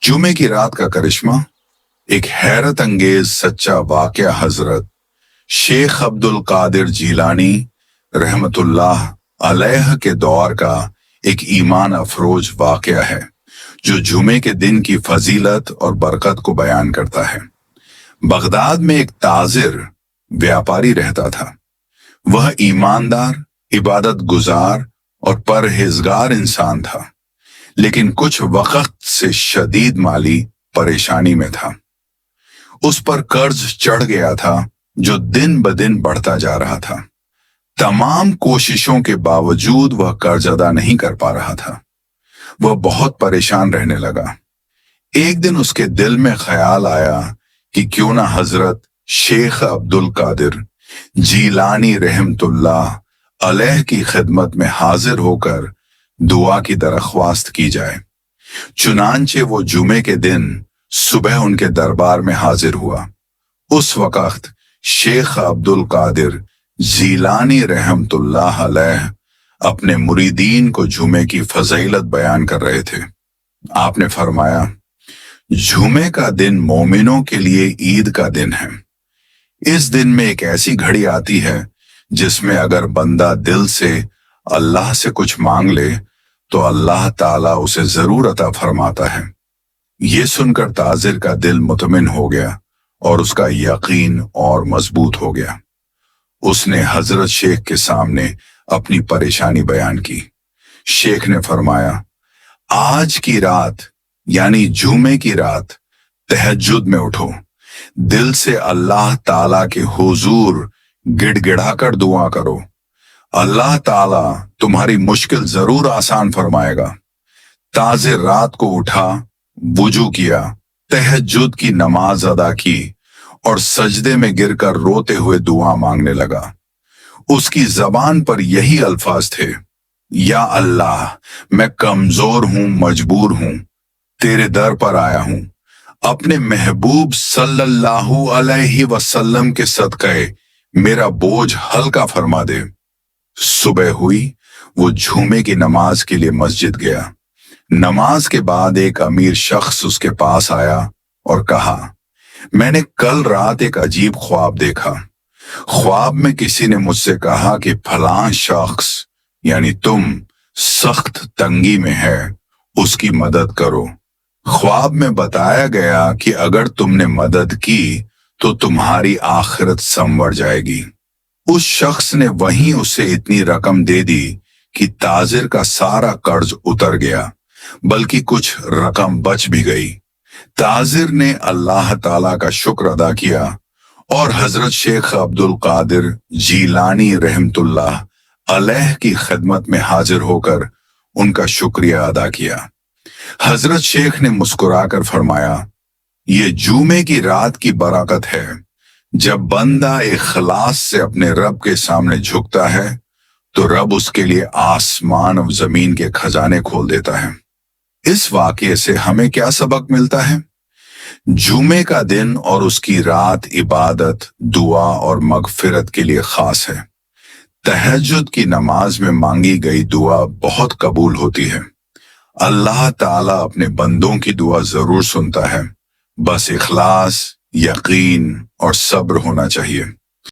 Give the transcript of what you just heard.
जुमे की रात का करिश्मा एक हैरत अंगेज सच्चा वाकया हजरत शेख अब्दुल कादिर जीलानी रहमतुल्लाह अलैह के दौर का एक ईमान अफरोज वाकया है जो जुमे के दिन की फजीलत और बरकत को बयान करता है। बगदाद में एक ताजिर व्यापारी रहता था। वह ईमानदार, इबादत गुजार और परहेजगार इंसान था, लेकिन कुछ वक्त से शदीद माली परेशानी में था। उस पर कर्ज चढ़ गया था जो दिन ब दिन बढ़ता जा रहा था। तमाम कोशिशों के बावजूद वह कर्ज अदा नहीं कर पा रहा था। वह बहुत परेशान रहने लगा। एक दिन उसके दिल में ख्याल आया कि क्यों ना हजरत शेख अब्दुल कादिर जीलानी रहमतुल्लाह अलैह की खिदमत में हाजिर होकर दुआ की दरख्वास्त की जाए। चुनांचे वो जुमे के दिन सुबह उनके दरबार में हाजिर हुआ। उस वक्त शेख अब्दुल कादिर जीलानी रहमतुल्लाह अलैह अपने मुरीदीन को जुमे की फजीलत बयान कर रहे थे। आपने फरमाया, जुमे का दिन मोमिनों के लिए ईद का दिन है। इस दिन में एक ऐसी घड़ी आती है जिसमें अगर बंदा दिल से अल्लाह से कुछ मांग ले तो अल्लाह ताला उसे जरूर अता फरमाता है। ये सुनकर ताजिर का दिल मुतमिन हो गया और उसका यकीन और मजबूत हो गया। उसने हजरत शेख के सामने अपनी परेशानी बयान की। शेख ने फरमाया, आज की रात यानी जुमे की रात तहज्जुद में उठो, दिल से अल्लाह ताला के हुजूर गिड़गिड़ाकर दुआ करो। अल्लाह ताला तुम्हारी मुश्किल जरूर आसान फरमाएगा। ताजिर रात को उठा, वुजू किया, तहज्जुद की नमाज अदा की और सजदे में गिरकर रोते हुए दुआ मांगने लगा। उसकी जबान पर यही अल्फाज थे, या अल्लाह, मैं कमजोर हूं, मजबूर हूं, तेरे दर पर आया हूं। अपने महबूब सल्लल्लाहु अलैहि वसल्लम के सदक़े मेरा बोझ हल्का फरमा दे। सुबह हुई, वो जुमे की नमाज के लिए मस्जिद गया। नमाज के बाद एक अमीर शख्स उसके पास आया और कहा, मैंने कल रात एक अजीब ख्वाब देखा। ख्वाब में किसी ने मुझसे कहा कि फलां शख्स यानी तुम सख्त तंगी में है, उसकी मदद करो। ख्वाब में बताया गया कि अगर तुमने मदद की तो तुम्हारी आखिरत संवर जाएगी। उस शख्स ने वहीं उसे इतनी रकम दे दी कि ताजिर का सारा कर्ज उतर गया, बल्कि कुछ रकम बच भी गई। ताजिर ने अल्लाह ताला का शुक्र अदा किया और हजरत शेख अब्दुल कादिर जीलानी रहमतुल्लाह अलैह की खिदमत में हाजिर होकर उनका शुक्रिया अदा किया। हजरत शेख ने मुस्कुराकर फरमाया, ये जुमे की रात की बरकत है। जब बंदा इखलास से अपने रब के सामने झुकता है तो रब उसके लिए आसमान और जमीन के खजाने खोल देता है। इस वाकये से हमें क्या सबक मिलता है? जुमे का दिन और उसकी रात इबादत, दुआ और मगफिरत के लिए खास है। तहज्जुद की नमाज में मांगी गई दुआ बहुत कबूल होती है। अल्लाह ताला अपने बंदों की दुआ जरूर सुनता है। बस इखलास, यकीन और सब्र होना चाहिए।